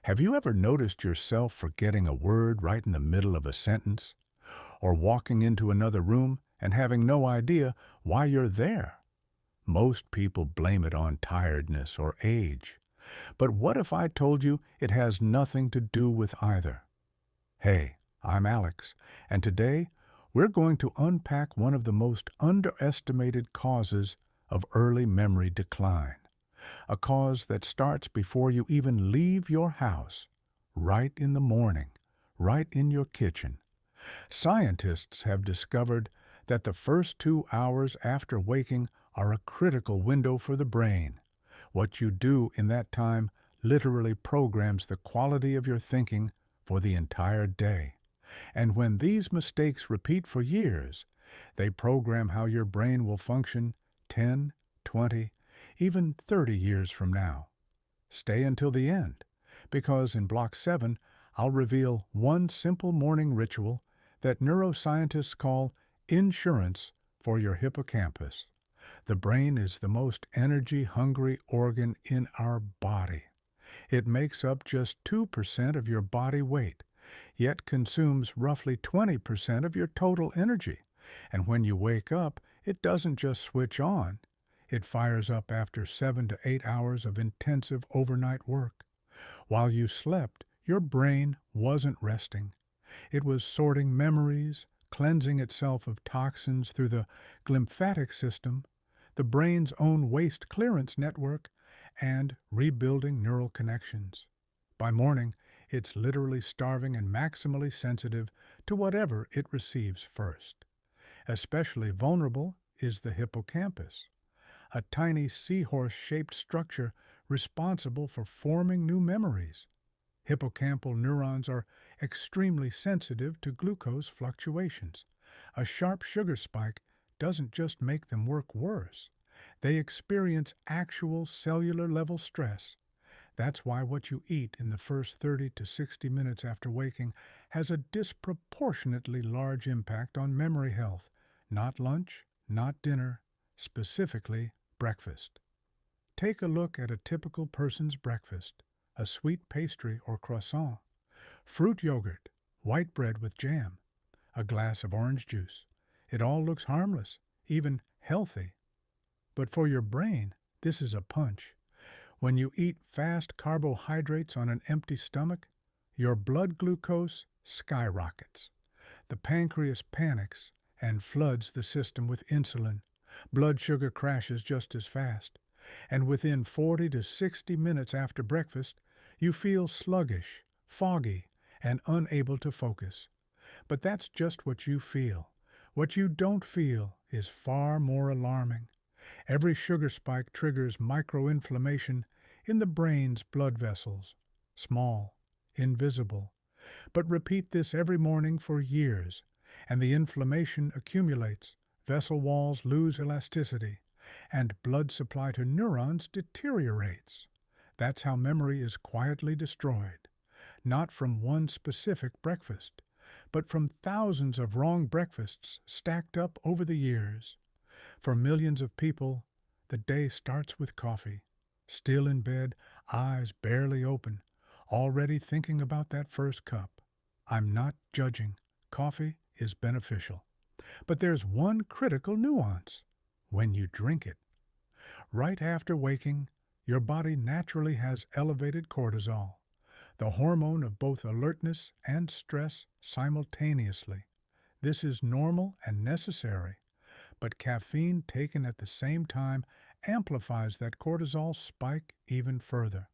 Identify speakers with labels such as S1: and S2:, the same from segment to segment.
S1: Have you ever noticed yourself forgetting a word right in the middle of a sentence? Or walking into another room and having no idea why you're there? Most people blame it on tiredness or age. But what if I told you it has nothing to do with either? Hey, I'm Alex, and today we're going to unpack one of the most underestimated causes of early memory decline. A cause that starts before you even leave your house, right in the morning, right in your kitchen. Scientists have discovered that the first 2 hours after waking are a critical window for the brain. What you do in that time literally programs the quality of your thinking for the entire day. And when these mistakes repeat for years, they program how your brain will function 10, 20, even 30 years from now. Stay until the end, because in Block 7, I'll reveal one simple morning ritual that neuroscientists call insurance for your hippocampus. The brain is the most energy-hungry organ in our body. It makes up just 2% of your body weight, yet consumes roughly 20% of your total energy. And when you wake up, it doesn't just switch on. It fires up after 7 to 8 hours of intensive overnight work. While you slept, your brain wasn't resting. It was sorting memories, cleansing itself of toxins through the glymphatic system, the brain's own waste clearance network, and rebuilding neural connections. By morning, it's literally starving and maximally sensitive to whatever it receives first. Especially vulnerable is the hippocampus, a tiny seahorse-shaped structure responsible for forming new memories. Hippocampal neurons are extremely sensitive to glucose fluctuations. A sharp sugar spike doesn't just make them work worse. They experience actual cellular-level stress. That's why what you eat in the first 30 to 60 minutes after waking has a disproportionately large impact on memory health. Not lunch, not dinner, specifically breakfast. Take a look at a typical person's breakfast: a sweet pastry or croissant, fruit yogurt, white bread with jam, a glass of orange juice. It all looks harmless, even healthy. But for your brain, this is a punch. When you eat fast carbohydrates on an empty stomach, your blood glucose skyrockets. The pancreas panics and floods the system with insulin. Blood sugar crashes just as fast. And within 40 to 60 minutes after breakfast, you feel sluggish, foggy, and unable to focus. But that's just what you feel. What you don't feel is far more alarming. Every sugar spike triggers microinflammation in the brain's blood vessels. Small, invisible. But repeat this every morning for years, and the inflammation accumulates. Vessel walls lose elasticity, and blood supply to neurons deteriorates. That's how memory is quietly destroyed, not from one specific breakfast, but from thousands of wrong breakfasts stacked up over the years. For millions of people, the day starts with coffee, still in bed, eyes barely open, already thinking about that first cup. I'm not judging. Coffee is beneficial. But there's one critical nuance: when you drink it. Right after waking, your body naturally has elevated cortisol, the hormone of both alertness and stress simultaneously. This is normal and necessary, but caffeine taken at the same time amplifies that cortisol spike even further.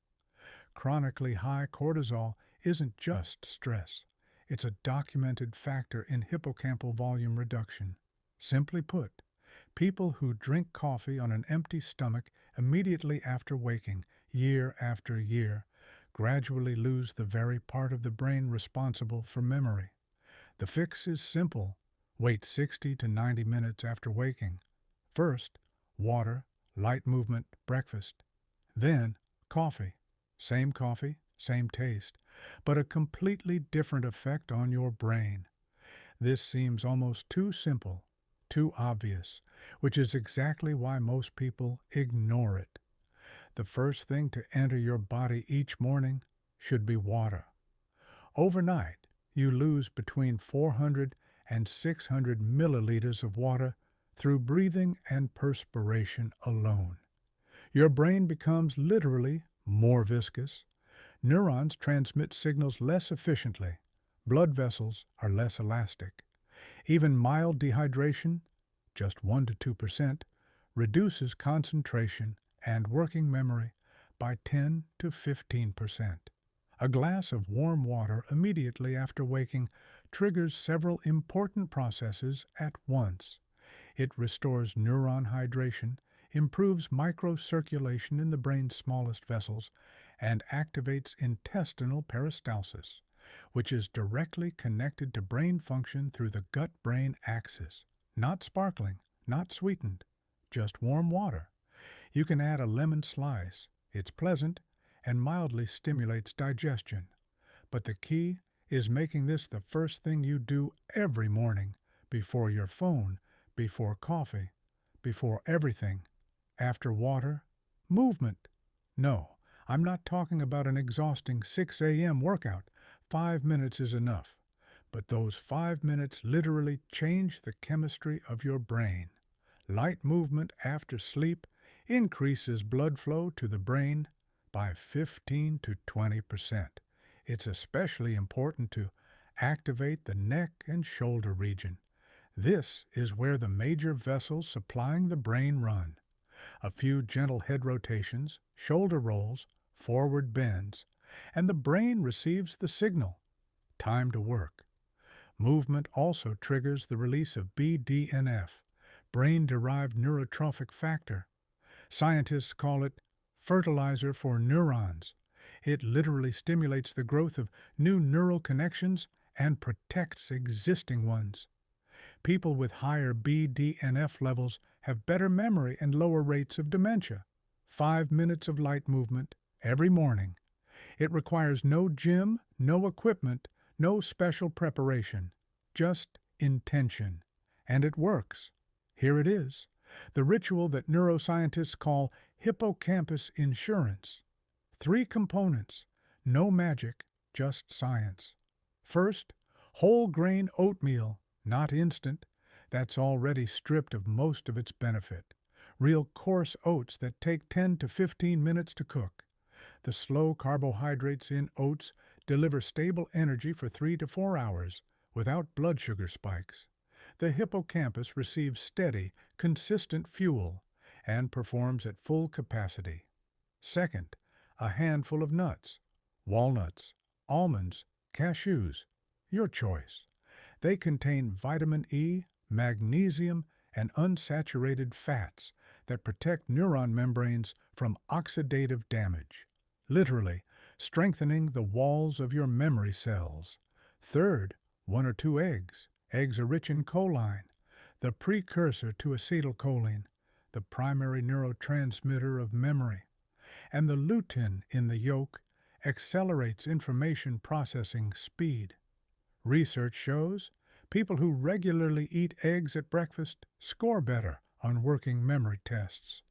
S1: Chronically high cortisol isn't just stress. It's a documented factor in hippocampal volume reduction. Simply put, people who drink coffee on an empty stomach immediately after waking, year after year, gradually lose the very part of the brain responsible for memory. The fix is simple. Wait 60 to 90 minutes after waking. First, water, light movement, breakfast. Then, coffee. Same coffee, same taste, but a completely different effect on your brain. This seems almost too simple, too obvious, which is exactly why most people ignore it. The first thing to enter your body each morning should be water. Overnight, you lose between 400 and 600 milliliters of water through breathing and perspiration alone. Your brain becomes literally more viscous. Neurons transmit signals less efficiently. Blood vessels are less elastic. Even mild dehydration, just 1 to 2%, reduces concentration and working memory by 10 to 15%. A glass of warm water immediately after waking triggers several important processes at once. It restores neuron hydration, improves microcirculation in the brain's smallest vessels, and activates intestinal peristalsis, which is directly connected to brain function through the gut-brain axis. Not sparkling, not sweetened, just warm water. You can add a lemon slice. It's pleasant and mildly stimulates digestion. But the key is making this the first thing you do every morning, before your phone, before coffee, before everything. After water, movement. No, I'm not talking about an exhausting 6 a.m. workout. 5 minutes is enough. But those 5 minutes literally change the chemistry of your brain. Light movement after sleep increases blood flow to the brain by 15 to 20%. It's especially important to activate the neck and shoulder region. This is where the major vessels supplying the brain run. A few gentle head rotations, shoulder rolls, forward bends, and the brain receives the signal. Time to work. Movement also triggers the release of BDNF, brain-derived neurotrophic factor. Scientists call it fertilizer for neurons. It literally stimulates the growth of new neural connections and protects existing ones. People with higher BDNF levels have better memory and lower rates of dementia. 5 minutes of light movement every morning. It requires no gym, no equipment, no special preparation, just intention. And it works. Here it is, the ritual that neuroscientists call hippocampus insurance. 3 components, no magic, just science. First, whole grain oatmeal, not instant. That's already stripped of most of its benefit. Real coarse oats that take 10 to 15 minutes to cook. The slow carbohydrates in oats deliver stable energy for 3 to 4 hours without blood sugar spikes. The hippocampus receives steady, consistent fuel and performs at full capacity. Second, a handful of nuts, walnuts, almonds, cashews, your choice. They contain vitamin E, magnesium, and unsaturated fats that protect neuron membranes from oxidative damage, literally strengthening the walls of your memory cells. Third, 1 or 2 eggs. Eggs are rich in choline, the precursor to acetylcholine, the primary neurotransmitter of memory. And the lutein in the yolk accelerates information processing speed. Research shows people who regularly eat eggs at breakfast score better on working memory tests.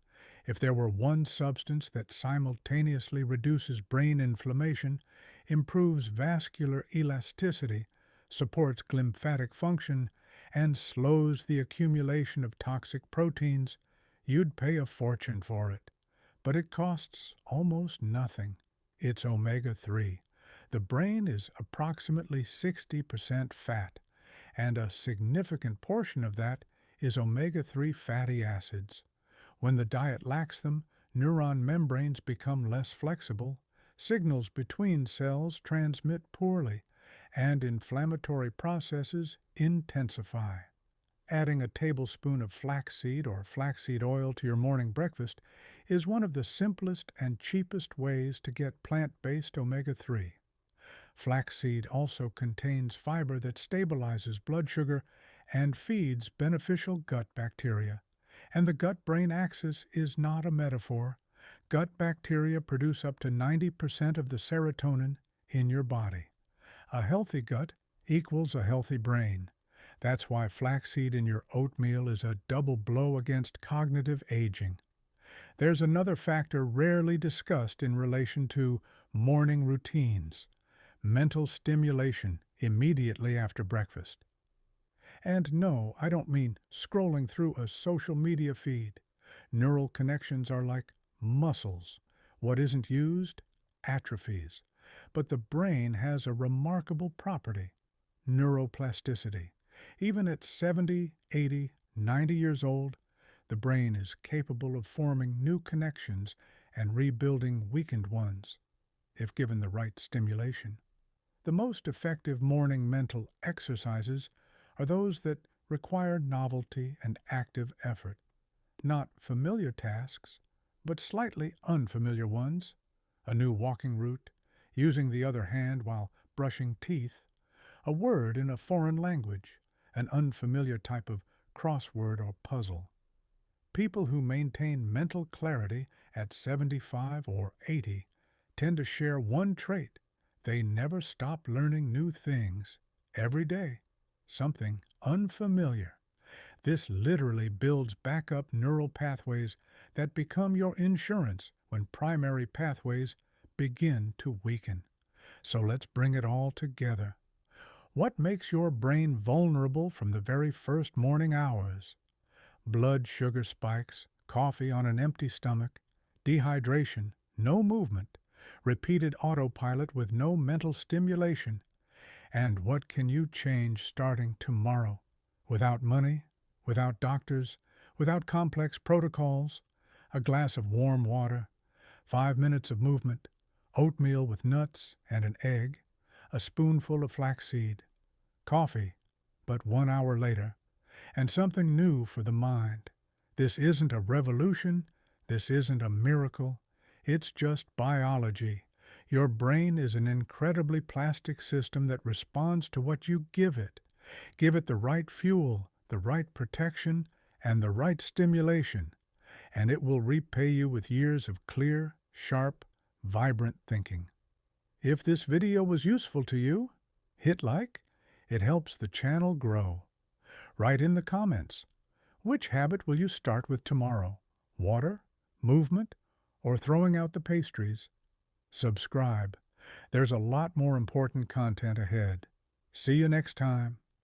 S1: If there were one substance that simultaneously reduces brain inflammation, improves vascular elasticity, supports glymphatic function, and slows the accumulation of toxic proteins, you'd pay a fortune for it. But it costs almost nothing. It's omega-3. The brain is approximately 60% fat, and a significant portion of that is omega-3 fatty acids. When the diet lacks them, neuron membranes become less flexible, signals between cells transmit poorly, and inflammatory processes intensify. Adding a tablespoon of flaxseed or flaxseed oil to your morning breakfast is one of the simplest and cheapest ways to get plant-based omega-3. Flaxseed also contains fiber that stabilizes blood sugar and feeds beneficial gut bacteria. And the gut-brain axis is not a metaphor. Gut bacteria produce up to 90% of the serotonin in your body. A healthy gut equals a healthy brain. That's why flaxseed in your oatmeal is a double blow against cognitive aging. There's another factor rarely discussed in relation to morning routines, mental stimulation immediately after breakfast. And no, I don't mean scrolling through a social media feed. Neural connections are like muscles. What isn't used atrophies. But the brain has a remarkable property, neuroplasticity. Even at 70, 80, 90 years old, the brain is capable of forming new connections and rebuilding weakened ones, if given the right stimulation. The most effective morning mental exercises are those that require novelty and active effort, not familiar tasks, but slightly unfamiliar ones, a new walking route, using the other hand while brushing teeth, a word in a foreign language, an unfamiliar type of crossword or puzzle. People who maintain mental clarity at 75 or 80 tend to share one trait. They never stop learning new things every day, something unfamiliar. This literally builds back up neural pathways that become your insurance when primary pathways begin to weaken. So let's bring it all together. What makes your brain vulnerable from the very first morning hours? Blood sugar spikes, coffee on an empty stomach, dehydration, no movement, repeated autopilot with no mental stimulation. And what can you change starting tomorrow? Without money, without doctors, without complex protocols, a glass of warm water, 5 minutes of movement, oatmeal with nuts and an egg, a spoonful of flaxseed, coffee, but 1 hour later, and something new for the mind. This isn't a revolution, this isn't a miracle, it's just biology. Your brain is an incredibly plastic system that responds to what you give it. Give it the right fuel, the right protection, and the right stimulation, and it will repay you with years of clear, sharp, vibrant thinking. If this video was useful to you, hit like. It helps the channel grow. Write in the comments, which habit will you start with tomorrow? Water, movement, or throwing out the pastries? Subscribe. There's a lot more important content ahead. See you next time.